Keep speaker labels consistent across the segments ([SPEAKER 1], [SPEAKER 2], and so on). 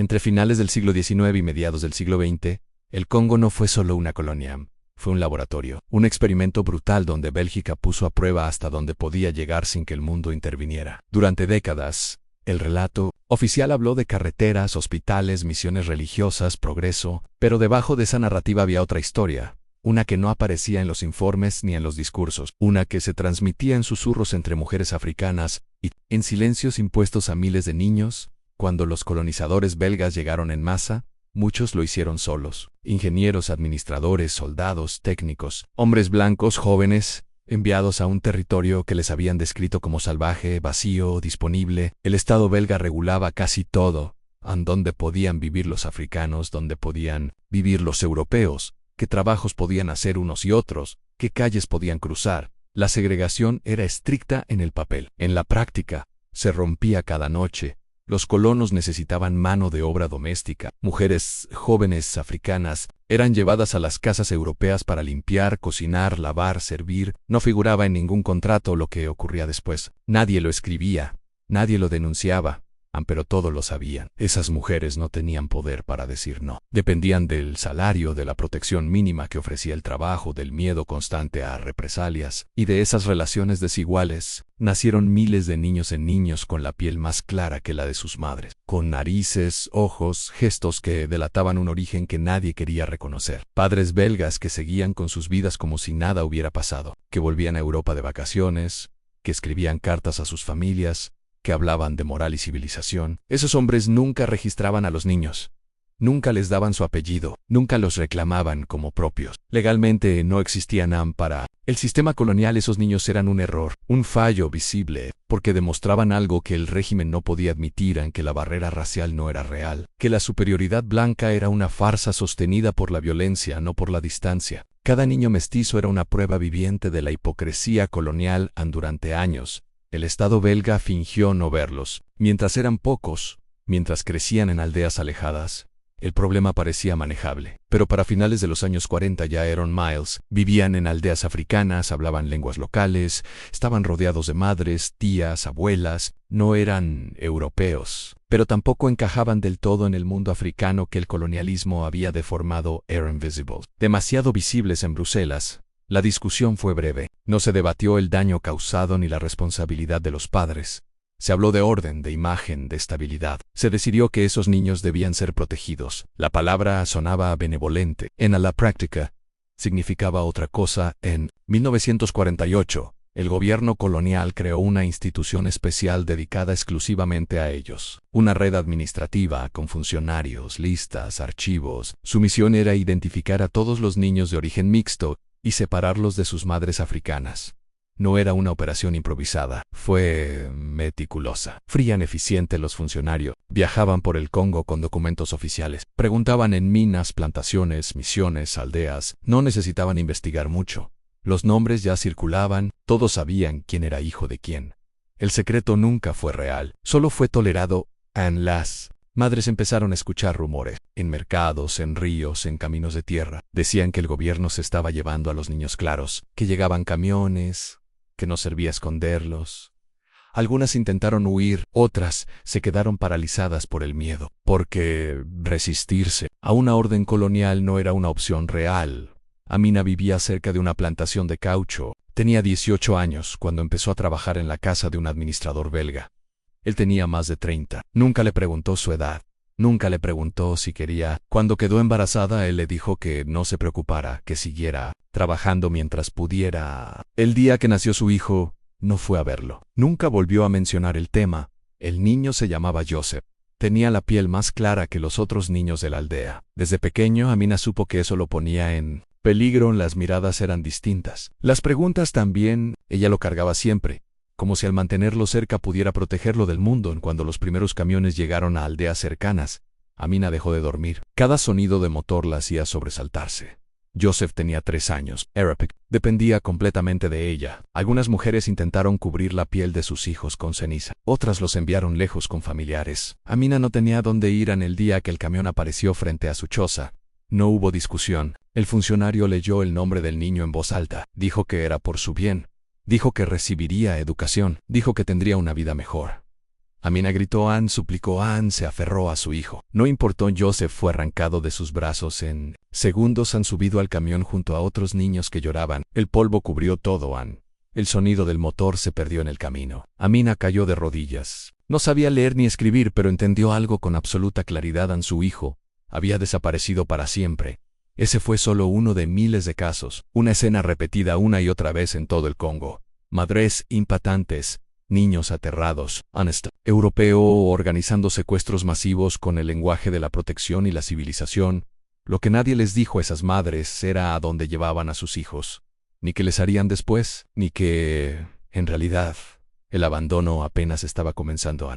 [SPEAKER 1] Entre finales del siglo XIX y mediados del siglo XX, el Congo no fue solo una colonia, fue un laboratorio, un experimento brutal donde Bélgica puso a prueba hasta dónde podía llegar sin que el mundo interviniera. Durante décadas, el relato oficial habló de carreteras, hospitales, misiones religiosas, progreso, pero debajo de esa narrativa había otra historia, una que no aparecía en los informes ni en los discursos, una que se transmitía en susurros entre mujeres africanas y en silencios impuestos a miles de niños. Cuando los colonizadores belgas llegaron en masa, muchos lo hicieron solos. Ingenieros, administradores, soldados, técnicos, hombres blancos jóvenes, enviados a un territorio que les habían descrito como salvaje, vacío, disponible. El Estado belga regulaba casi todo, dónde podían vivir los africanos, dónde podían vivir los europeos, qué trabajos podían hacer unos y otros, qué calles podían cruzar. La segregación era estricta en el papel. En la práctica, se rompía cada noche. Los colonos necesitaban mano de obra doméstica. Mujeres jóvenes africanas eran llevadas a las casas europeas para limpiar, cocinar, lavar, servir. No figuraba en ningún contrato lo que ocurría después. Nadie lo escribía, nadie lo denunciaba, pero todos lo sabían. Esas mujeres no tenían poder para decir no. Dependían del salario, de la protección mínima que ofrecía el trabajo, del miedo constante a represalias. Y de esas relaciones desiguales nacieron miles de niños en niños con la piel más clara que la de sus madres, con narices, ojos, gestos que delataban un origen que nadie quería reconocer. Padres belgas que seguían con sus vidas como si nada hubiera pasado, que volvían a Europa de vacaciones, que escribían cartas a sus familias, que hablaban de moral y civilización. Esos hombres nunca registraban a los niños, nunca les daban su apellido, nunca los reclamaban como propios. Legalmente no existían para el sistema colonial. Esos niños eran un error, un fallo visible, porque demostraban algo que el régimen no podía admitir, en que la barrera racial no era real, que la superioridad blanca era una farsa sostenida por la violencia, no por la distancia. Cada niño mestizo era una prueba viviente de la hipocresía colonial. Durante años, el Estado belga fingió no verlos. Mientras eran pocos, mientras crecían en aldeas alejadas, el problema parecía manejable. Pero para finales de los años 40 ya eran miles. Vivían en aldeas africanas, hablaban lenguas locales, estaban rodeados de madres, tías, abuelas. No eran europeos, pero tampoco encajaban del todo en el mundo africano que el colonialismo había deformado. Eran visibles, demasiado visibles en Bruselas. La discusión fue breve. No se debatió el daño causado ni la responsabilidad de los padres. Se habló de orden, de imagen, de estabilidad. Se decidió que esos niños debían ser protegidos. La palabra sonaba benevolente. En la práctica, significaba otra cosa. En 1948, el gobierno colonial creó una institución especial dedicada exclusivamente a ellos. Una red administrativa con funcionarios, listas, archivos. Su misión era identificar a todos los niños de origen mixto y separarlos de sus madres africanas. No era una operación improvisada, fue meticulosa. Frían eficiente. Los funcionarios viajaban por el Congo con documentos oficiales. Preguntaban en minas, plantaciones, misiones, aldeas. No necesitaban investigar mucho. Los nombres ya circulaban, todos sabían quién era hijo de quién. El secreto nunca fue real, solo fue tolerado. Las madres empezaron a escuchar rumores. En mercados, en ríos, en caminos de tierra. Decían que el gobierno se estaba llevando a los niños claros, que llegaban camiones, que no servía esconderlos. Algunas intentaron huir, otras se quedaron paralizadas por el miedo, porque resistirse a una orden colonial no era una opción real. Amina vivía cerca de una plantación de caucho. Tenía 18 años cuando empezó a trabajar en la casa de un administrador belga. Él tenía más de 30. Nunca le preguntó su edad. Nunca le preguntó si quería. Cuando quedó embarazada, él le dijo que no se preocupara, que siguiera trabajando mientras pudiera. El día que nació su hijo, no fue a verlo. Nunca volvió a mencionar el tema. El niño se llamaba Joseph. Tenía la piel más clara que los otros niños de la aldea. Desde pequeño, Amina supo que eso lo ponía en peligro. Las miradas eran distintas. Las preguntas también. Ella lo cargaba siempre, como si al mantenerlo cerca pudiera protegerlo del mundo. Cuando los primeros camiones llegaron a aldeas cercanas, Amina dejó de dormir. Cada sonido de motor la hacía sobresaltarse. Joseph tenía 3 años. Arapic dependía completamente de ella. Algunas mujeres intentaron cubrir la piel de sus hijos con ceniza. Otras los enviaron lejos con familiares. Amina no tenía dónde ir. En el día que el camión apareció frente a su choza, no hubo discusión. El funcionario leyó el nombre del niño en voz alta. Dijo que era por su bien. Dijo que recibiría educación. Dijo que tendría una vida mejor. Amina gritó. Anne suplicó. Anne se aferró a su hijo. No importó. Joseph fue arrancado de sus brazos en segundos. Han subido al camión junto a otros niños que lloraban. El polvo cubrió todo. Anne. El sonido del motor se perdió en el camino. Amina cayó de rodillas. No sabía leer ni escribir, pero entendió algo con absoluta claridad. Anne, su hijo, había desaparecido para siempre. Ese fue solo uno de miles de casos, una escena repetida una y otra vez en todo el Congo. Madres impotentes, niños aterrados, europeo organizando secuestros masivos con el lenguaje de la protección y la civilización. Lo que nadie les dijo a esas madres era a dónde llevaban a sus hijos, ni qué les harían después, ni que, en realidad, el abandono apenas estaba comenzando.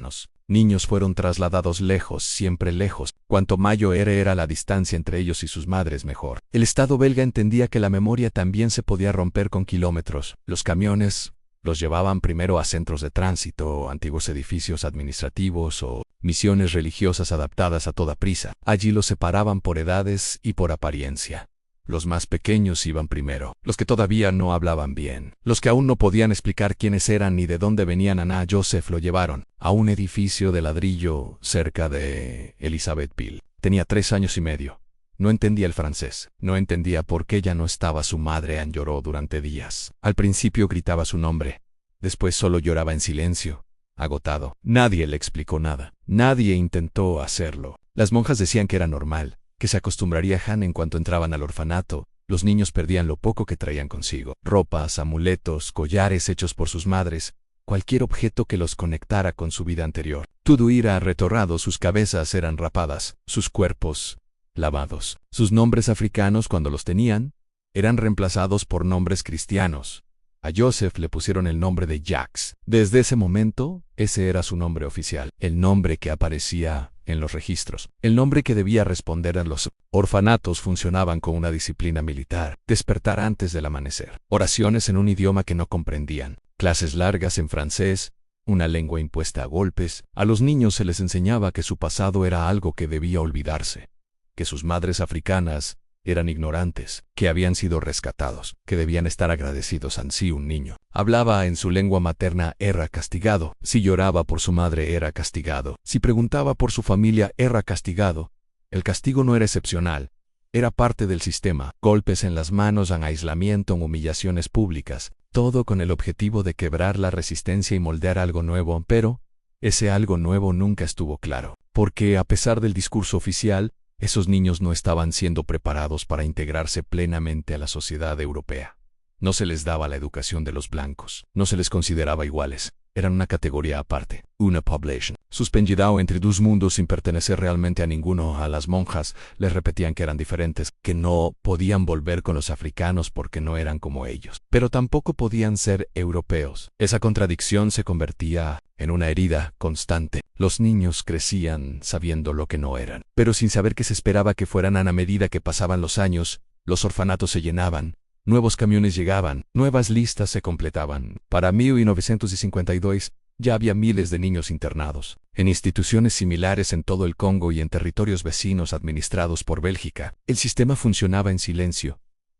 [SPEAKER 1] Niños fueron trasladados lejos, siempre lejos. Cuanto mayor era la distancia entre ellos y sus madres, mejor. El Estado belga entendía que la memoria también se podía romper con kilómetros. Los camiones los llevaban primero a centros de tránsito, antiguos edificios administrativos o misiones religiosas adaptadas a toda prisa. Allí los separaban por edades y por apariencia. Los más pequeños iban primero, los que todavía no hablaban bien, los que aún no podían explicar quiénes eran ni de dónde venían. A Joseph lo llevaron a un edificio de ladrillo cerca de Elizabethville. Tenía 3 años y medio. No entendía el francés, no entendía por qué ya no estaba su madre. Anne lloró durante días. Al principio gritaba su nombre, después solo lloraba en silencio, agotado. Nadie le explicó nada, nadie intentó hacerlo. Las monjas decían que era normal, que se acostumbraría Anne en cuanto entraban al orfanato. Los niños perdían lo poco que traían consigo: ropas, amuletos, collares hechos por sus madres, cualquier objeto que los conectara con su vida anterior. Todo era retorrado, sus cabezas eran rapadas, sus cuerpos lavados. Sus nombres africanos, cuando los tenían, eran reemplazados por nombres cristianos. A Joseph le pusieron el nombre de Jacques. Desde ese momento, ese era su nombre oficial, el nombre que aparecía en los registros, el nombre que debía responder a los orfanatos. Funcionaban con una disciplina militar: despertar antes del amanecer, oraciones en un idioma que no comprendían, clases largas en francés, una lengua impuesta a golpes. A los niños se les enseñaba que su pasado era algo que debía olvidarse, que sus madres africanas eran ignorantes, que habían sido rescatados, que debían estar agradecidos. Si un niño hablaba en su lengua materna, era castigado. Si lloraba por su madre, era castigado. Si preguntaba por su familia, era castigado. El castigo no era excepcional, era parte del sistema. Golpes en las manos, aislamiento, humillaciones públicas, todo con el objetivo de quebrar la resistencia y moldear algo nuevo. Pero ese algo nuevo nunca estuvo claro, porque a pesar del discurso oficial, esos niños no estaban siendo preparados para integrarse plenamente a la sociedad europea. No se les daba la educación de los blancos, no se les consideraba iguales, eran una categoría aparte, una población, suspendida entre dos mundos sin pertenecer realmente a ninguno. A las monjas les repetían que eran diferentes, que no podían volver con los africanos porque no eran como ellos, pero tampoco podían ser europeos. Esa contradicción se convertía en una herida constante. Los niños crecían sabiendo lo que no eran, pero sin saber qué se esperaba que fueran. A medida que pasaban los años, los orfanatos se llenaban, nuevos camiones llegaban, nuevas listas se completaban. Para 1952 ya había miles de niños internados en instituciones similares en todo el Congo y en territorios vecinos administrados por Bélgica. El sistema funcionaba en silencio.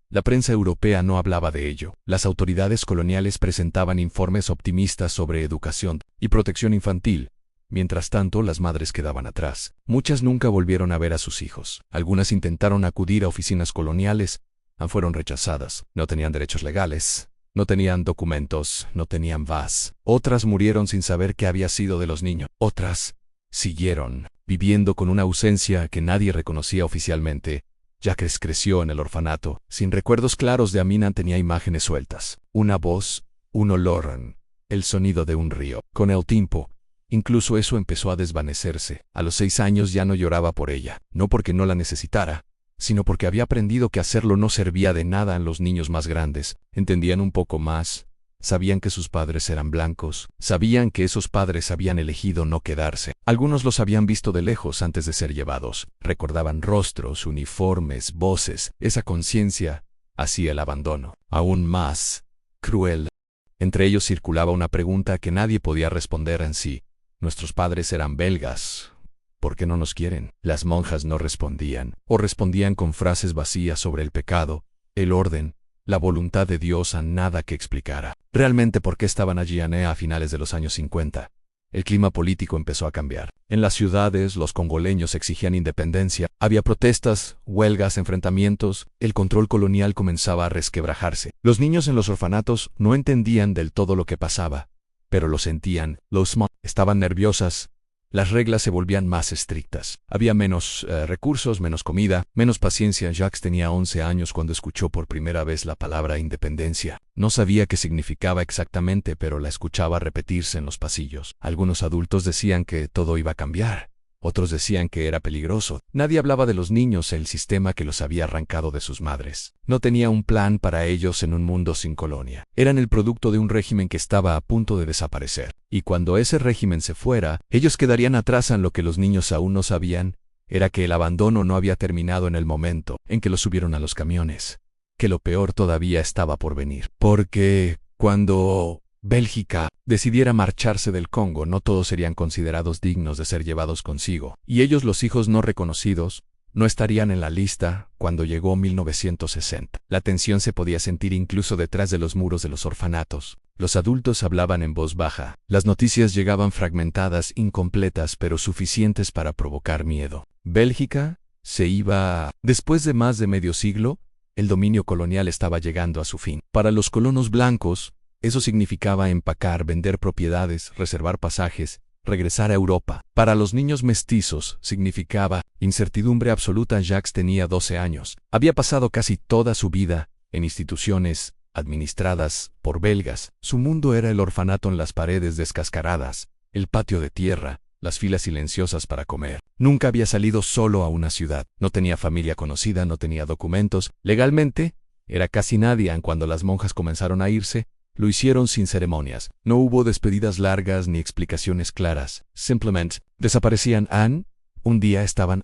[SPEAKER 1] La prensa europea no hablaba de ello. Las autoridades coloniales presentaban informes optimistas sobre educación y protección infantil. Mientras tanto, las madres quedaban atrás. Muchas nunca volvieron a ver a sus hijos. Algunas intentaron acudir a oficinas coloniales, fueron rechazadas. No tenían derechos legales, no tenían documentos, no tenían VAS. Otras murieron sin saber qué había sido de los niños. Otras siguieron viviendo con una ausencia que nadie reconocía oficialmente. Jacques creció en el orfanato, sin recuerdos claros de Amina. Tenía imágenes sueltas, una voz, un olor, el sonido de un río. Con el tiempo, incluso eso empezó a desvanecerse. A los 6 años ya no lloraba por ella, no porque no la necesitara, sino porque había aprendido que hacerlo no servía de nada. En los niños más grandes entendían un poco más, sabían que sus padres eran blancos, sabían que esos padres habían elegido no quedarse. Algunos los habían visto de lejos antes de ser llevados, recordaban rostros, uniformes, voces. Esa conciencia hacía el abandono aún más cruel. Entre ellos circulaba una pregunta que nadie podía responder en sí: nuestros padres eran belgas, ¿por qué no nos quieren? Las monjas no respondían, o respondían con frases vacías sobre el pecado, el orden, la voluntad de Dios. A nada que explicara realmente por qué estaban allí. A finales de los años 50, el clima político empezó a cambiar. En las ciudades, los congoleños exigían independencia, había protestas, huelgas, enfrentamientos, el control colonial comenzaba a resquebrajarse. Los niños en los orfanatos no entendían del todo lo que pasaba, pero lo sentían. Los estaban nerviosas. Las reglas se volvían más estrictas. Había menos recursos, menos comida, menos paciencia. Jacques tenía 11 años cuando escuchó por primera vez la palabra independencia. No sabía qué significaba exactamente, pero la escuchaba repetirse en los pasillos. Algunos adultos decían que todo iba a cambiar. Otros decían que era peligroso. Nadie hablaba de los niños, el sistema que los había arrancado de sus madres. No tenía un plan para ellos en un mundo sin colonia. Eran el producto de un régimen que estaba a punto de desaparecer. Y cuando ese régimen se fuera, ellos quedarían atrás. En lo que los niños aún no sabían era que el abandono no había terminado en el momento en que los subieron a los camiones. Que lo peor todavía estaba por venir. Porque cuando Bélgica decidiera marcharse del Congo, no todos serían considerados dignos de ser llevados consigo, y ellos, los hijos no reconocidos, no estarían en la lista cuando llegó 1960. La tensión se podía sentir incluso detrás de los muros de los orfanatos. Los adultos hablaban en voz baja. Las noticias llegaban fragmentadas, incompletas, pero suficientes para provocar miedo. Bélgica se iba. Después de más de medio siglo, el dominio colonial estaba llegando a su fin. Para los colonos blancos, eso significaba empacar, vender propiedades, reservar pasajes, regresar a Europa. Para los niños mestizos, significaba incertidumbre absoluta. Jacques tenía 12 años. Había pasado casi toda su vida en instituciones administradas por belgas. Su mundo era el orfanato en las paredes descascaradas, el patio de tierra, las filas silenciosas para comer. Nunca había salido solo a una ciudad. No tenía familia conocida, no tenía documentos. Legalmente, era casi nadie. Cuando las monjas comenzaron a irse, lo hicieron sin ceremonias. No hubo despedidas largas ni explicaciones claras. Simplemente desaparecían. Un día estaban.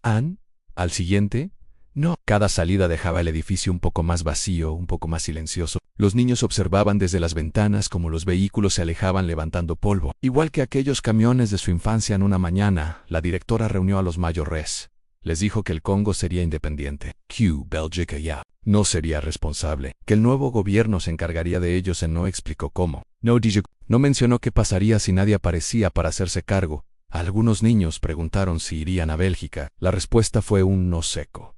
[SPEAKER 1] Al siguiente, no. Cada salida dejaba el edificio un poco más vacío, un poco más silencioso. Los niños observaban desde las ventanas cómo los vehículos se alejaban levantando polvo. Igual que aquellos camiones de su infancia. En una mañana, la directora reunió a los mayores. Les dijo que el Congo sería independiente. Bélgica ya no sería responsable, que el nuevo gobierno se encargaría de ellos. No explicó cómo. No mencionó qué pasaría si nadie aparecía para hacerse cargo. Algunos niños preguntaron si irían a Bélgica. La respuesta fue un no seco.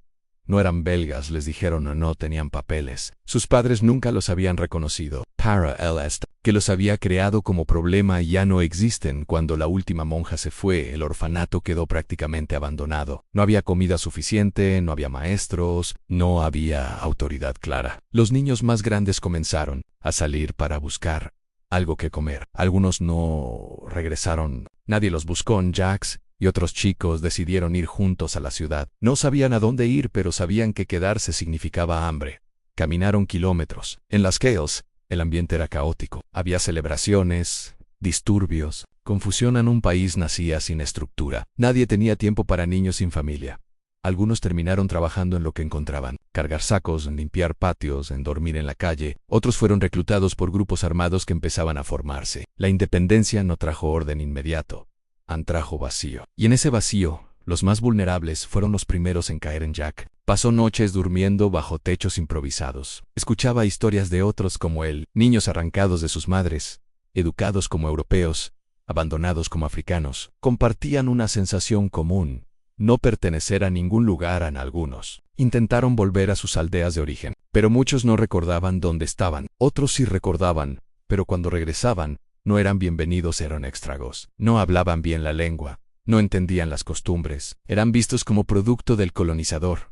[SPEAKER 1] No eran belgas, les dijeron, no tenían papeles. Sus padres nunca los habían reconocido. Para el Est, que los había creado como problema, ya no existen. Cuando la última monja se fue, el orfanato quedó prácticamente abandonado. No había comida suficiente, no había maestros, no había autoridad clara. Los niños más grandes comenzaron a salir para buscar algo que comer. Algunos no regresaron. Nadie los buscó. Jacques y otros chicos decidieron ir juntos a la ciudad. No sabían a dónde ir, pero sabían que quedarse significaba hambre. Caminaron kilómetros. En las Cales, el ambiente era caótico. Había celebraciones, disturbios, confusión. En un país nacía sin estructura. Nadie tenía tiempo para niños sin familia. Algunos terminaron trabajando en lo que encontraban: cargar sacos, en limpiar patios, en dormir en la calle. Otros fueron reclutados por grupos armados que empezaban a formarse. La independencia no trajo orden inmediato. Trajo vacío. Y en ese vacío, los más vulnerables fueron los primeros en caer. En Jacques pasó noches durmiendo bajo techos improvisados. Escuchaba historias de otros como él, niños arrancados de sus madres, educados como europeos, abandonados como africanos. Compartían una sensación común: no pertenecer a ningún lugar. Algunos intentaron volver a sus aldeas de origen, pero muchos no recordaban dónde estaban. Otros sí recordaban, pero cuando regresaban, no eran bienvenidos. Eran extranjeros. No hablaban bien la lengua, no entendían las costumbres. Eran vistos como producto del colonizador,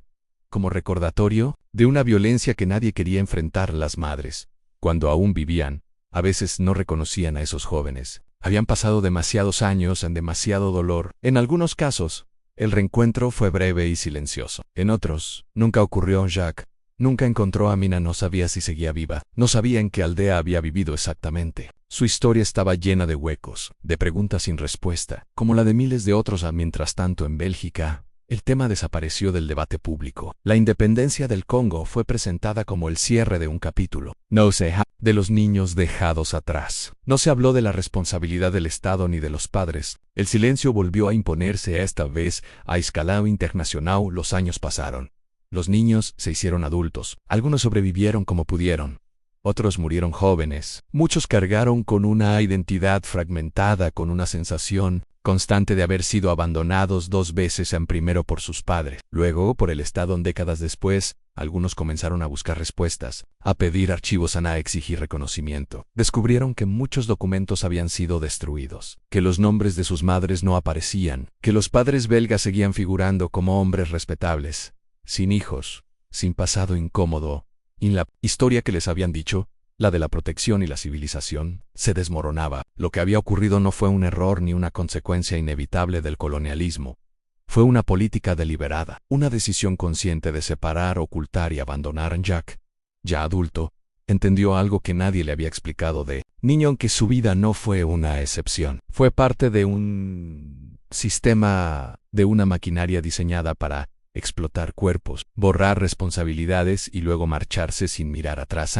[SPEAKER 1] como recordatorio de una violencia que nadie quería enfrentar. Las madres, cuando aún vivían, a veces no reconocían a esos jóvenes. Habían pasado demasiados años en demasiado dolor. En algunos casos, el reencuentro fue breve y silencioso. En otros, nunca ocurrió. Jacques nunca encontró a Mina. No sabía si seguía viva. No sabía en qué aldea había vivido exactamente. Su historia estaba llena de huecos, de preguntas sin respuesta, como la de miles de otros. Mientras tanto, en Bélgica, el tema desapareció del debate público. La independencia del Congo fue presentada como el cierre de un capítulo. No se habló de los niños dejados atrás. No se habló de la responsabilidad del Estado ni de los padres. El silencio volvió a imponerse, esta vez a escala internacional. Los años pasaron. Los niños se hicieron adultos. Algunos sobrevivieron como pudieron. Otros murieron jóvenes. Muchos cargaron con una identidad fragmentada, con una sensación constante de haber sido abandonados 2 veces, primero por sus padres, luego por el Estado. Décadas después, algunos comenzaron a buscar respuestas, a pedir archivos, a exigir reconocimiento. Descubrieron que muchos documentos habían sido destruidos, que los nombres de sus madres no aparecían, que los padres belgas seguían figurando como hombres respetables, sin hijos, sin pasado incómodo, y la historia que les habían dicho, la de la protección y la civilización, se desmoronaba. Lo que había ocurrido no fue un error ni una consecuencia inevitable del colonialismo. Fue una política deliberada, una decisión consciente de separar, ocultar y abandonar. Jack, ya adulto, entendió algo que nadie le había explicado de niño, aunque su vida no fue una excepción. Fue parte de un sistema, de una maquinaria diseñada para explotar cuerpos, borrar responsabilidades y luego marcharse sin mirar atrás.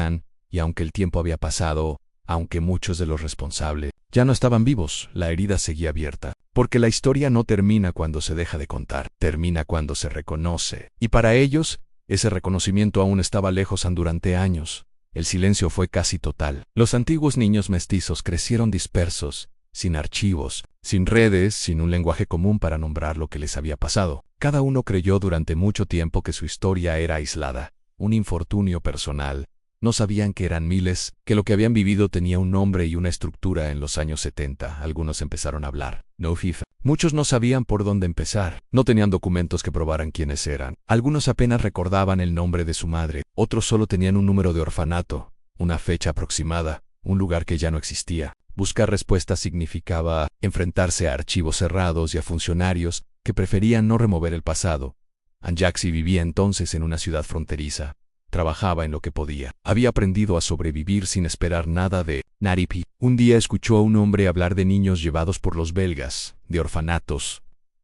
[SPEAKER 1] Y aunque el tiempo había pasado, aunque muchos de los responsables ya no estaban vivos, la herida seguía abierta. Porque la historia no termina cuando se deja de contar, termina cuando se reconoce. Y para ellos, ese reconocimiento aún estaba lejos. Durante años, el silencio fue casi total. Los antiguos niños mestizos crecieron dispersos, sin archivos, sin redes, sin un lenguaje común para nombrar lo que les había pasado. Cada uno creyó durante mucho tiempo que su historia era aislada, un infortunio personal. No sabían que eran miles, que lo que habían vivido tenía un nombre y una estructura. En los años 70, algunos empezaron a hablar. No FIFA. Muchos no sabían por dónde empezar. No tenían documentos que probaran quiénes eran. Algunos apenas recordaban el nombre de su madre. Otros solo tenían un número de orfanato, una fecha aproximada, un lugar que ya no existía. Buscar respuestas significaba enfrentarse a archivos cerrados y a funcionarios que preferían no remover el pasado. Anjaxi vivía entonces en una ciudad fronteriza. Trabajaba en lo que podía. Había aprendido a sobrevivir sin esperar nada de Naripi. Un día escuchó a un hombre hablar de niños llevados por los belgas, de orfanatos,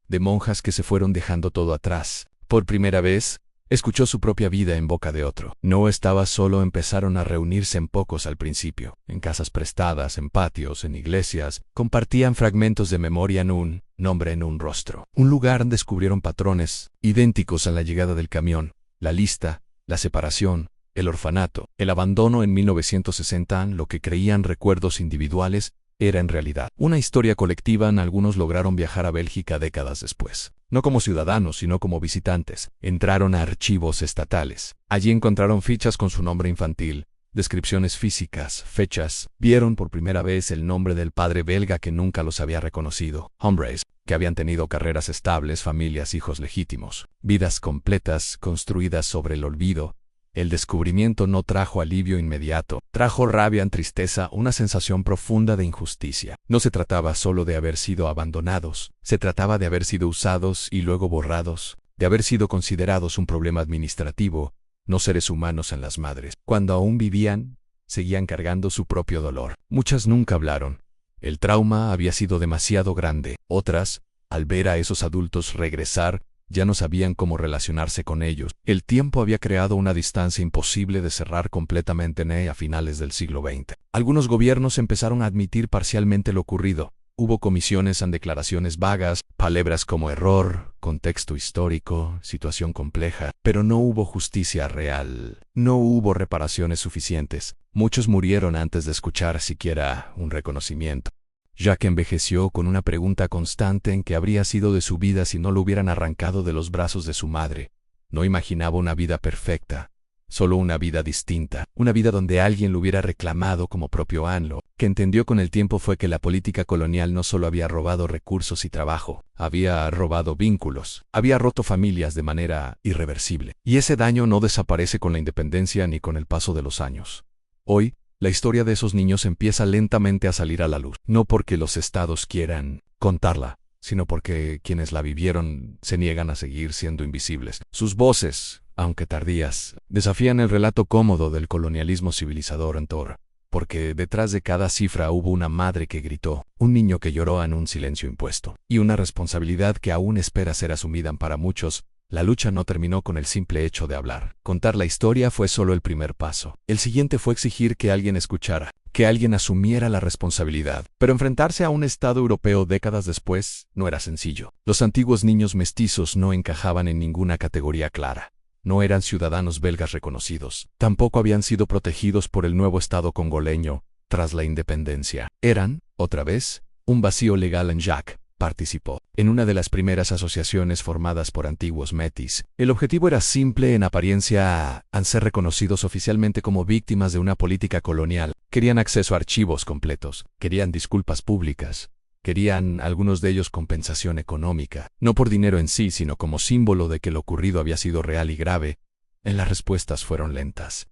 [SPEAKER 1] de monjas que se fueron dejando todo atrás. Por primera vez, escuchó su propia vida en boca de otro. No estaba solo. Empezaron a reunirse en pocos al principio, en casas prestadas, en patios, en iglesias. Compartían fragmentos de memoria, en un nombre, en un rostro. Un lugar. Descubrieron patrones idénticos a la llegada del camión, la lista, la separación, el orfanato, el abandono. En 1960, lo que creían recuerdos individuales era en realidad una historia colectiva. Algunos lograron viajar a Bélgica décadas después. No como ciudadanos, sino como visitantes. Entraron a archivos estatales. Allí encontraron fichas con su nombre infantil, descripciones físicas, fechas. Vieron por primera vez el nombre del padre belga que nunca los había reconocido. Hombres que habían tenido carreras estables, familias, hijos legítimos, vidas completas construidas sobre el olvido. El descubrimiento no trajo alivio inmediato, trajo rabia, tristeza, una sensación profunda de injusticia. No se trataba solo de haber sido abandonados, se trataba de haber sido usados y luego borrados, de haber sido considerados un problema administrativo, no seres humanos. En las madres, cuando aún vivían, seguían cargando su propio dolor. Muchas nunca hablaron. El trauma había sido demasiado grande. Otras, al ver a esos adultos regresar, ya no sabían cómo relacionarse con ellos. El tiempo había creado una distancia imposible de cerrar completamente. A finales del siglo XX, algunos gobiernos empezaron a admitir parcialmente lo ocurrido. Hubo comisiones en declaraciones vagas, palabras como error, contexto histórico, situación compleja, pero no hubo justicia real. No hubo reparaciones suficientes. Muchos murieron antes de escuchar siquiera un reconocimiento. Jack envejeció con una pregunta constante en qué habría sido de su vida si no lo hubieran arrancado de los brazos de su madre. No imaginaba una vida perfecta, solo una vida distinta, una vida donde alguien lo hubiera reclamado como propio. Lo que entendió con el tiempo fue que la política colonial no solo había robado recursos y trabajo, había robado vínculos, había roto familias de manera irreversible. Y ese daño no desaparece con la independencia ni con el paso de los años. Hoy, la historia de esos niños empieza lentamente a salir a la luz, no porque los estados quieran contarla, sino porque quienes la vivieron se niegan a seguir siendo invisibles. Sus voces, aunque tardías, desafían el relato cómodo del colonialismo civilizador en Thor, porque detrás de cada cifra hubo una madre que gritó, un niño que lloró en un silencio impuesto, y una responsabilidad que aún espera ser asumida. Para muchos, la lucha no terminó con el simple hecho de hablar. Contar la historia fue solo el primer paso. El siguiente fue exigir que alguien escuchara, que alguien asumiera la responsabilidad. Pero enfrentarse a un Estado europeo décadas después no era sencillo. Los antiguos niños mestizos no encajaban en ninguna categoría clara. No eran ciudadanos belgas reconocidos. Tampoco habían sido protegidos por el nuevo Estado congoleño tras la independencia. Eran, otra vez, un vacío legal en Jacques. Participó en una de las primeras asociaciones formadas por antiguos metis. El objetivo era simple en apariencia: al ser reconocidos oficialmente como víctimas de una política colonial, querían acceso a archivos completos, querían disculpas públicas, querían, algunos de ellos, compensación económica, no por dinero en sí, sino como símbolo de que lo ocurrido había sido real y grave. Las respuestas fueron lentas.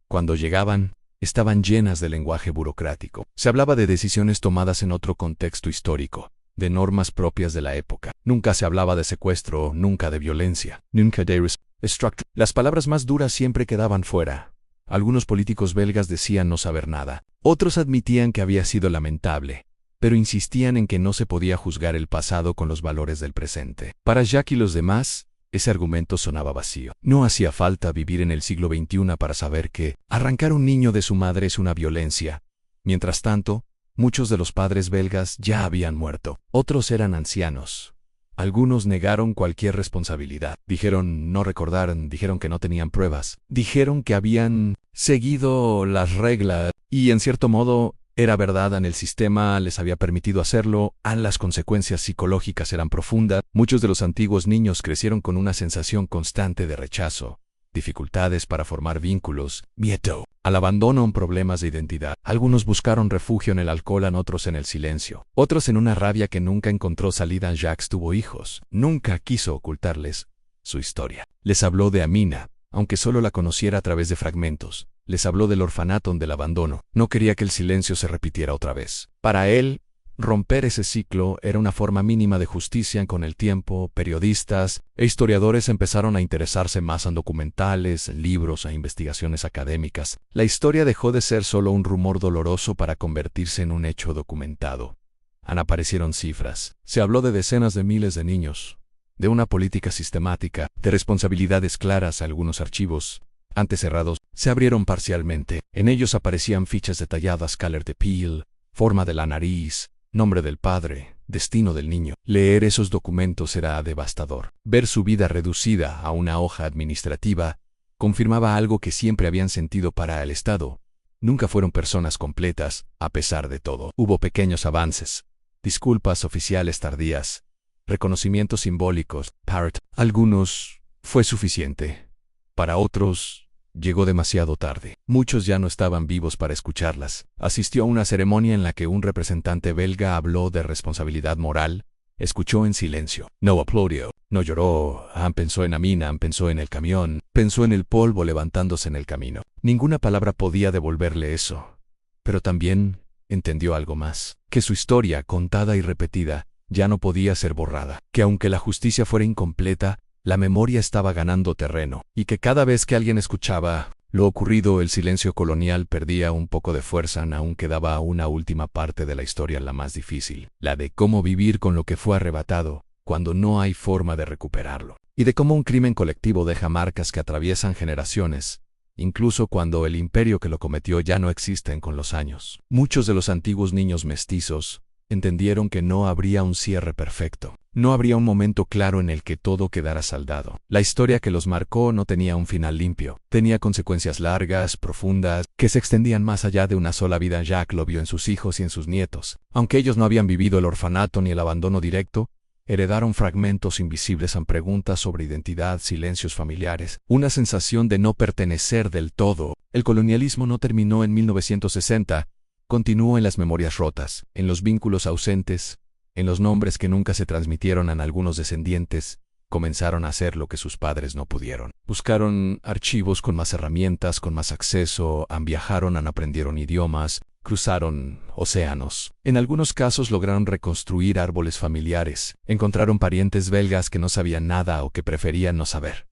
[SPEAKER 1] Cuando llegaban, estaban llenas de lenguaje burocrático. Se hablaba de decisiones tomadas en otro contexto histórico, de normas propias de la época. Nunca se hablaba de secuestro, nunca de violencia, nunca de restructuring. Las palabras más duras siempre quedaban fuera. Algunos políticos belgas decían no saber nada. Otros admitían que había sido lamentable, pero insistían en que no se podía juzgar el pasado con los valores del presente. Para Jacques y los demás, ese argumento sonaba vacío. No hacía falta vivir en el siglo XXI para saber que arrancar un niño de su madre es una violencia. Mientras tanto, muchos de los padres belgas ya habían muerto. Otros eran ancianos. Algunos negaron cualquier responsabilidad. Dijeron no recordar, dijeron que no tenían pruebas. Dijeron que habían seguido las reglas y, en cierto modo, era verdad, el sistema les había permitido hacerlo. Las consecuencias psicológicas eran profundas. Muchos de los antiguos niños crecieron con una sensación constante de rechazo, dificultades para formar vínculos, miedo al abandono, problemas de identidad. Algunos buscaron refugio en el alcohol, otros en el silencio, otros en una rabia que nunca encontró salida. Jacques tuvo hijos. Nunca quiso ocultarles su historia. Les habló de Amina, aunque solo la conociera a través de fragmentos. Les habló del orfanato, del abandono. No quería que el silencio se repitiera otra vez. Para él, romper ese ciclo era una forma mínima de justicia. Con el tiempo, periodistas e historiadores empezaron a interesarse más en documentales, en libros e investigaciones académicas. La historia dejó de ser solo un rumor doloroso para convertirse en un hecho documentado. Aparecieron cifras. Se habló de decenas de miles de niños, de una política sistemática, de responsabilidades claras. Algunos archivos, antes cerrados, se abrieron parcialmente. En ellos aparecían fichas detalladas: color de piel, forma de la nariz, nombre del padre, destino del niño. Leer esos documentos era devastador. Ver su vida reducida a una hoja administrativa confirmaba algo que siempre habían sentido: para el Estado nunca fueron personas completas. A pesar de todo, hubo pequeños avances, disculpas oficiales tardías, reconocimientos simbólicos. Para algunos fue suficiente. Para otros, llegó demasiado tarde. Muchos ya no estaban vivos para escucharlas. Asistió a una ceremonia en la que un representante belga habló de responsabilidad moral. Escuchó en silencio. No aplaudió, no lloró. Pensó en Amina, pensó en el camión, pensó en el polvo levantándose en el camino. Ninguna palabra podía devolverle eso. Pero también entendió algo más: que su historia, contada y repetida, ya no podía ser borrada. Que aunque la justicia fuera incompleta, la memoria estaba ganando terreno, y que cada vez que alguien escuchaba lo ocurrido, el silencio colonial perdía un poco de fuerza. Aún quedaba una última parte de la historia, la más difícil, la de cómo vivir con lo que fue arrebatado, cuando no hay forma de recuperarlo, y de cómo un crimen colectivo deja marcas que atraviesan generaciones, incluso cuando el imperio que lo cometió ya no existe. Con los años, muchos de los antiguos niños mestizos entendieron que no habría un cierre perfecto. No habría un momento claro en el que todo quedara saldado. La historia que los marcó no tenía un final limpio. Tenía consecuencias largas, profundas, que se extendían más allá de una sola vida. Jacques lo vio en sus hijos y en sus nietos. Aunque ellos no habían vivido el orfanato ni el abandono directo, heredaron fragmentos invisibles, en preguntas sobre identidad, silencios familiares, una sensación de no pertenecer del todo. El colonialismo no terminó en 1960, continuó en las memorias rotas, en los vínculos ausentes, en los nombres que nunca se transmitieron. Algunos descendientes comenzaron a hacer lo que sus padres no pudieron. Buscaron archivos con más herramientas, con más acceso, viajaron, aprendieron idiomas, cruzaron océanos. En algunos casos lograron reconstruir árboles familiares, encontraron parientes belgas que no sabían nada o que preferían no saber.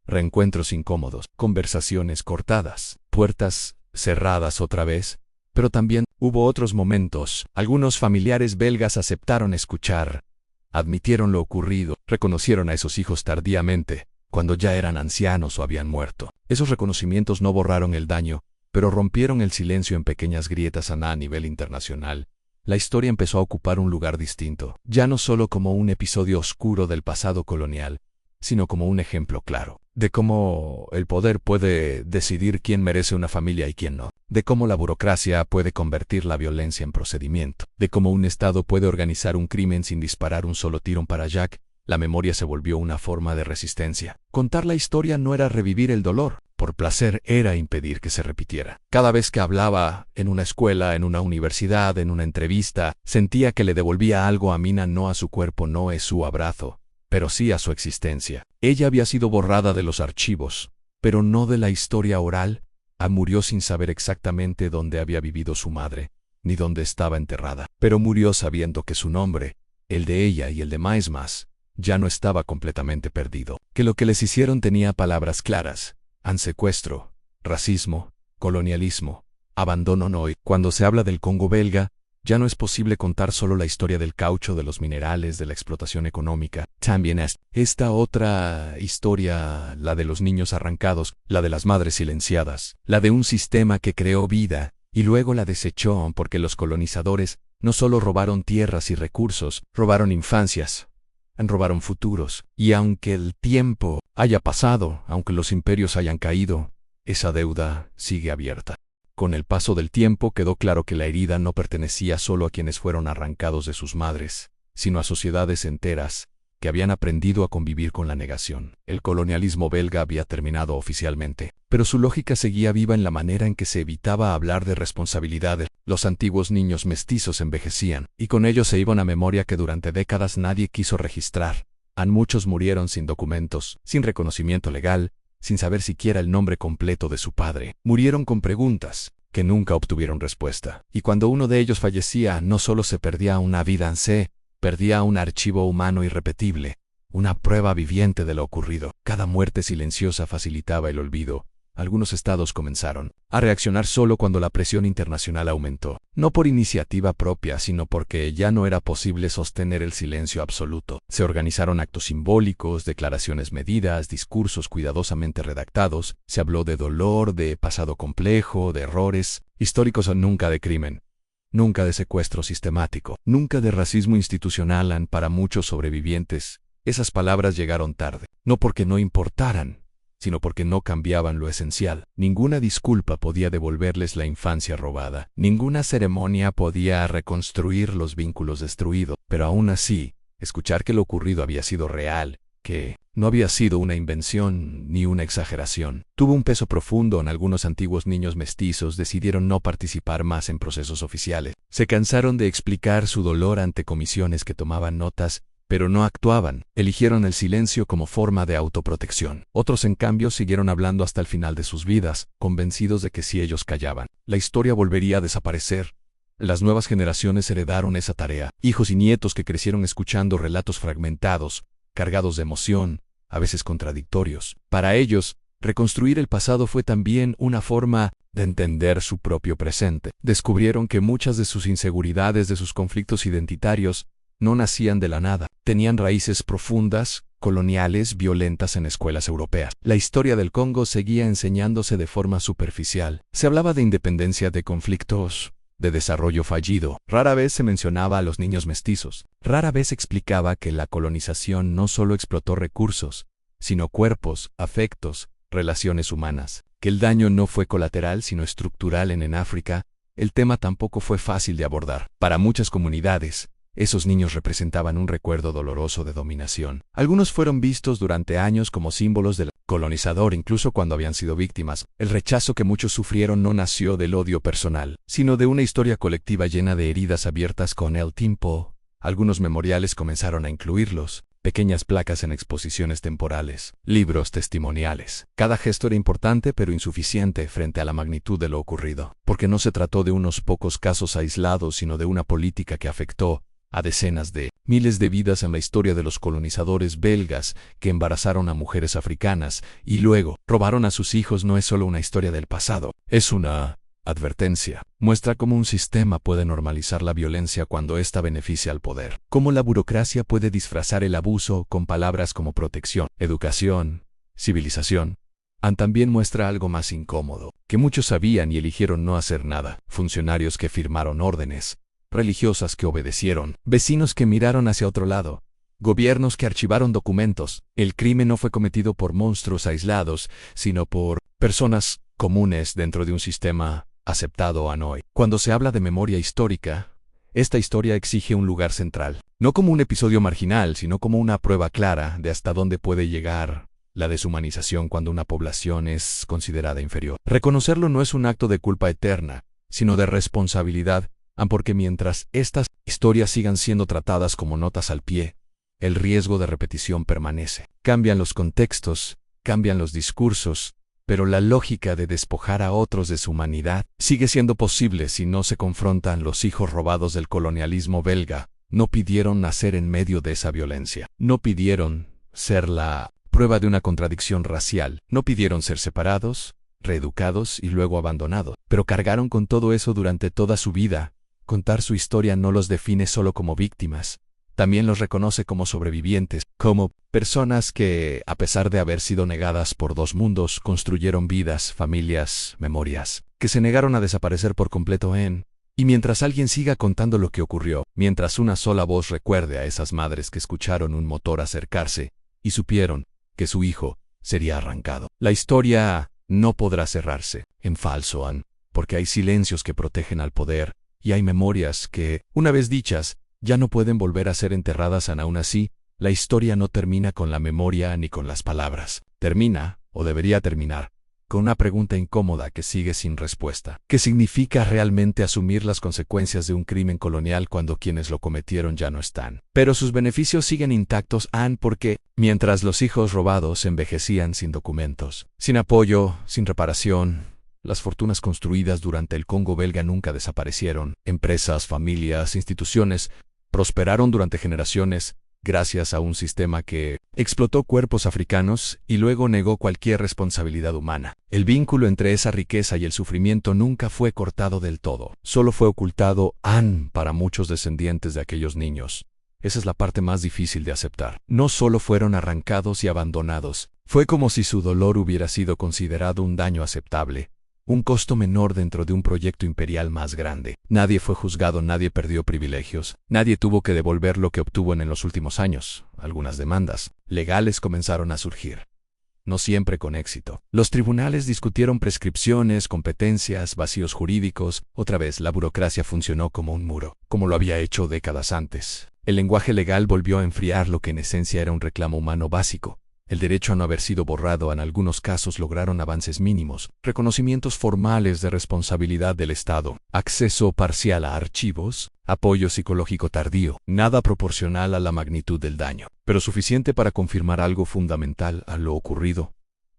[SPEAKER 1] Reencuentros incómodos, conversaciones cortadas, puertas cerradas otra vez. Pero también hubo otros momentos. Algunos familiares belgas aceptaron escuchar, admitieron lo ocurrido, reconocieron a esos hijos tardíamente, cuando ya eran ancianos o habían muerto. Esos reconocimientos no borraron el daño, pero rompieron el silencio en pequeñas grietas. A nivel internacional, la historia empezó a ocupar un lugar distinto, ya no solo como un episodio oscuro del pasado colonial, sino como un ejemplo claro de cómo el poder puede decidir quién merece una familia y quién no, de cómo la burocracia puede convertir la violencia en procedimiento, de cómo un Estado puede organizar un crimen sin disparar un solo tiro. Para Jack, la memoria se volvió una forma de resistencia. Contar la historia no era revivir el dolor, por placer era impedir que se repitiera. Cada vez que hablaba, en una escuela, en una universidad, en una entrevista, sentía que le devolvía algo a Mina, no a su cuerpo, no es su abrazo, pero sí a su existencia. Ella había sido borrada de los archivos, pero no de la historia oral. Murió sin saber exactamente dónde había vivido su madre, ni dónde estaba enterrada, pero murió sabiendo que su nombre, el de ella y el de más, ya no estaba completamente perdido, que lo que les hicieron tenía palabras claras: secuestro, racismo, colonialismo, abandono. Hoy, cuando se habla del Congo belga, ya no es posible contar solo la historia del caucho, de los minerales, de la explotación económica. También es esta otra historia, la de los niños arrancados, la de las madres silenciadas, la de un sistema que creó vida y luego la desechó, porque los colonizadores no solo robaron tierras y recursos, robaron infancias, robaron futuros. Y aunque el tiempo haya pasado, aunque los imperios hayan caído, esa deuda sigue abierta. Con el paso del tiempo quedó claro que la herida no pertenecía solo a quienes fueron arrancados de sus madres, sino a sociedades enteras que habían aprendido a convivir con la negación. El colonialismo belga había terminado oficialmente, pero su lógica seguía viva en la manera en que se evitaba hablar de responsabilidades. Los antiguos niños mestizos envejecían, y con ellos se iba una memoria que durante décadas nadie quiso registrar. Muchos murieron sin documentos, sin reconocimiento legal, sin saber siquiera el nombre completo de su padre. Murieron con preguntas que nunca obtuvieron respuesta. Y cuando uno de ellos fallecía, no solo se perdía una vida en sí, perdía un archivo humano irrepetible, una prueba viviente de lo ocurrido. Cada muerte silenciosa facilitaba el olvido. Algunos estados comenzaron a reaccionar solo cuando la presión internacional aumentó, no por iniciativa propia, sino porque ya no era posible sostener el silencio absoluto. Se organizaron actos simbólicos, declaraciones medidas, discursos cuidadosamente redactados. Se habló de dolor, de pasado complejo, de errores históricos, nunca de crimen, nunca de secuestro sistemático, nunca de racismo institucional. Para muchos sobrevivientes, esas palabras llegaron tarde, no porque no importaran, sino porque no cambiaban lo esencial. Ninguna disculpa podía devolverles la infancia robada. Ninguna ceremonia podía reconstruir los vínculos destruidos. Pero aún así, escuchar que lo ocurrido había sido real, que no había sido una invención ni una exageración, tuvo un peso profundo. En algunos antiguos niños mestizos decidieron no participar más en procesos oficiales. Se cansaron de explicar su dolor ante comisiones que tomaban notas, pero no actuaban. Eligieron el silencio como forma de autoprotección. Otros, en cambio, siguieron hablando hasta el final de sus vidas, convencidos de que si ellos callaban, la historia volvería a desaparecer. Las nuevas generaciones heredaron esa tarea. Hijos y nietos que crecieron escuchando relatos fragmentados, cargados de emoción, a veces contradictorios. Para ellos, reconstruir el pasado fue también una forma de entender su propio presente. Descubrieron que muchas de sus inseguridades, de sus conflictos identitarios, no nacían de la nada. Tenían raíces profundas, coloniales, violentas en escuelas europeas. La historia del Congo seguía enseñándose de forma superficial. Se hablaba de independencia, de conflictos, de desarrollo fallido. Rara vez se mencionaba a los niños mestizos. Rara vez explicaba que la colonización no solo explotó recursos, sino cuerpos, afectos, relaciones humanas. Que el daño no fue colateral sino estructural. En África, el tema tampoco fue fácil de abordar. Para muchas comunidades, esos niños representaban un recuerdo doloroso de dominación. Algunos fueron vistos durante años como símbolos del colonizador, incluso cuando habían sido víctimas. El rechazo que muchos sufrieron no nació del odio personal, sino de una historia colectiva llena de heridas abiertas. Con el tiempo, algunos memoriales comenzaron a incluirlos, pequeñas placas en exposiciones temporales, libros testimoniales. Cada gesto era importante pero insuficiente frente a la magnitud de lo ocurrido, porque no se trató de unos pocos casos aislados, sino de una política que afectó a decenas de miles de vidas. En la historia de los colonizadores belgas que embarazaron a mujeres africanas y luego robaron a sus hijos no es solo una historia del pasado, es una advertencia. Muestra cómo un sistema puede normalizar la violencia cuando ésta beneficia al poder, cómo la burocracia puede disfrazar el abuso con palabras como protección, educación, civilización. También muestra algo más incómodo, que muchos sabían y eligieron no hacer nada. Funcionarios que firmaron órdenes, religiosas que obedecieron, vecinos que miraron hacia otro lado, gobiernos que archivaron documentos. El crimen no fue cometido por monstruos aislados, sino por personas comunes dentro de un sistema aceptado hoy. Cuando se habla de memoria histórica, esta historia exige un lugar central, no como un episodio marginal, sino como una prueba clara de hasta dónde puede llegar la deshumanización cuando una población es considerada inferior. Reconocerlo no es un acto de culpa eterna, sino de responsabilidad, porque mientras estas historias sigan siendo tratadas como notas al pie, el riesgo de repetición permanece. Cambian los contextos, cambian los discursos, pero la lógica de despojar a otros de su humanidad sigue siendo posible si no se confrontan los hijos robados del colonialismo belga. No pidieron nacer en medio de esa violencia. No pidieron ser la prueba de una contradicción racial. No pidieron ser separados, reeducados y luego abandonados. Pero cargaron con todo eso durante toda su vida. Contar su historia no los define solo como víctimas. También los reconoce como sobrevivientes, como personas que, a pesar de haber sido negadas por dos mundos, construyeron vidas, familias, memorias, que se negaron a desaparecer por completo Y mientras alguien siga contando lo que ocurrió, mientras una sola voz recuerde a esas madres que escucharon un motor acercarse y supieron que su hijo sería arrancado, la historia no podrá cerrarse en falso, porque hay silencios que protegen al poder y hay memorias que, una vez dichas, ya no pueden volver a ser enterradas. Aún así, la historia no termina con la memoria ni con las palabras. Termina, o debería terminar, con una pregunta incómoda que sigue sin respuesta. ¿Qué significa realmente asumir las consecuencias de un crimen colonial cuando quienes lo cometieron ya no están? Pero sus beneficios siguen intactos, porque, mientras los hijos robados envejecían sin documentos, sin apoyo, sin reparación, las fortunas construidas durante el Congo belga nunca desaparecieron. Empresas, familias, instituciones prosperaron durante generaciones gracias a un sistema que explotó cuerpos africanos y luego negó cualquier responsabilidad humana. El vínculo entre esa riqueza y el sufrimiento nunca fue cortado del todo. Solo fue ocultado, para muchos descendientes de aquellos niños. Esa es la parte más difícil de aceptar. No solo fueron arrancados y abandonados, fue como si su dolor hubiera sido considerado un daño aceptable, un costo menor dentro de un proyecto imperial más grande. Nadie fue juzgado, nadie perdió privilegios, nadie tuvo que devolver lo que obtuvo en los últimos años. Algunas demandas legales comenzaron a surgir, no siempre con éxito. Los tribunales discutieron prescripciones, competencias, vacíos jurídicos. Otra vez la burocracia funcionó como un muro, como lo había hecho décadas antes. El lenguaje legal volvió a enfriar lo que en esencia era un reclamo humano básico. El derecho a no haber sido borrado. En algunos casos lograron avances mínimos, reconocimientos formales de responsabilidad del Estado, acceso parcial a archivos, apoyo psicológico tardío, nada proporcional a la magnitud del daño, pero suficiente para confirmar algo fundamental a lo ocurrido.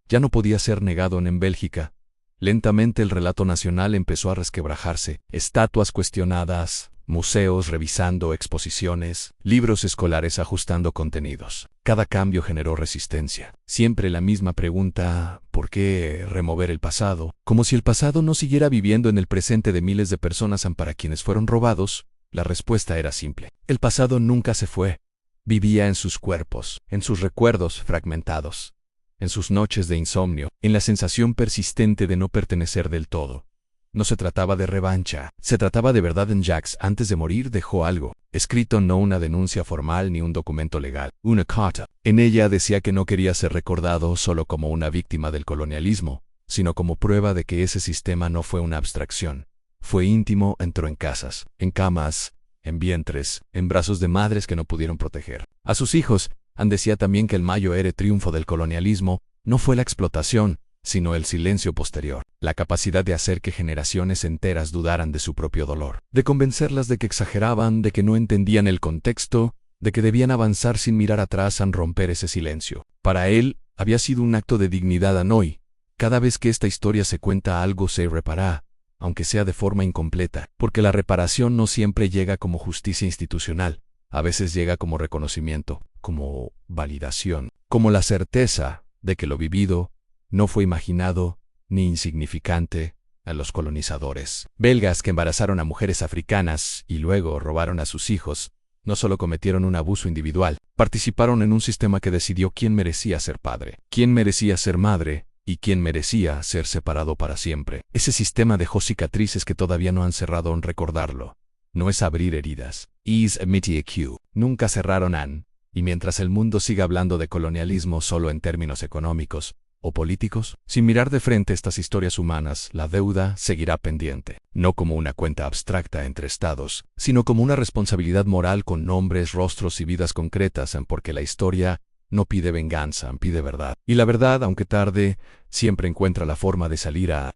[SPEAKER 1] Ya no podía ser negado en Bélgica. Lentamente el relato nacional empezó a resquebrajarse, estatuas cuestionadas, museos revisando exposiciones, libros escolares ajustando contenidos. Cada cambio generó resistencia. Siempre la misma pregunta: ¿por qué remover el pasado? Como si el pasado no siguiera viviendo en el presente de miles de personas para quienes fueron robados. La respuesta era simple: el pasado nunca se fue. Vivía en sus cuerpos, en sus recuerdos fragmentados, en sus noches de insomnio, en la sensación persistente de no pertenecer del todo. No se trataba de revancha, se trataba de verdad. Jacques, antes de morir, dejó algo escrito, no una denuncia formal ni un documento legal, una carta. En ella decía que no quería ser recordado solo como una víctima del colonialismo, sino como prueba de que ese sistema no fue una abstracción. Fue íntimo, entró en casas, en camas, en vientres, en brazos de madres que no pudieron proteger a sus hijos. Decía también que el mayor triunfo del colonialismo no fue la explotación, sino el silencio posterior, la capacidad de hacer que generaciones enteras dudaran de su propio dolor, de convencerlas de que exageraban, de que no entendían el contexto, de que debían avanzar sin mirar atrás, romper ese silencio. Para él, había sido un acto de dignidad hoy. Cada vez que esta historia se cuenta, algo se repara, aunque sea de forma incompleta, porque la reparación no siempre llega como justicia institucional, a veces llega como reconocimiento, como validación, como la certeza de que lo vivido no fue imaginado ni insignificante. A los colonizadores belgas que embarazaron a mujeres africanas y luego robaron a sus hijos, no solo cometieron un abuso individual, participaron en un sistema que decidió quién merecía ser padre, quién merecía ser madre y quién merecía ser separado para siempre. Ese sistema dejó cicatrices que todavía no han cerrado. En recordarlo no es abrir heridas, es admitir que nunca cerraron. Y mientras el mundo siga hablando de colonialismo solo en términos económicos o políticos, sin mirar de frente estas historias humanas, la deuda seguirá pendiente, no como una cuenta abstracta entre estados, sino como una responsabilidad moral con nombres, rostros y vidas concretas, porque la historia no pide venganza, pide verdad. Y la verdad, aunque tarde, siempre encuentra la forma de salir a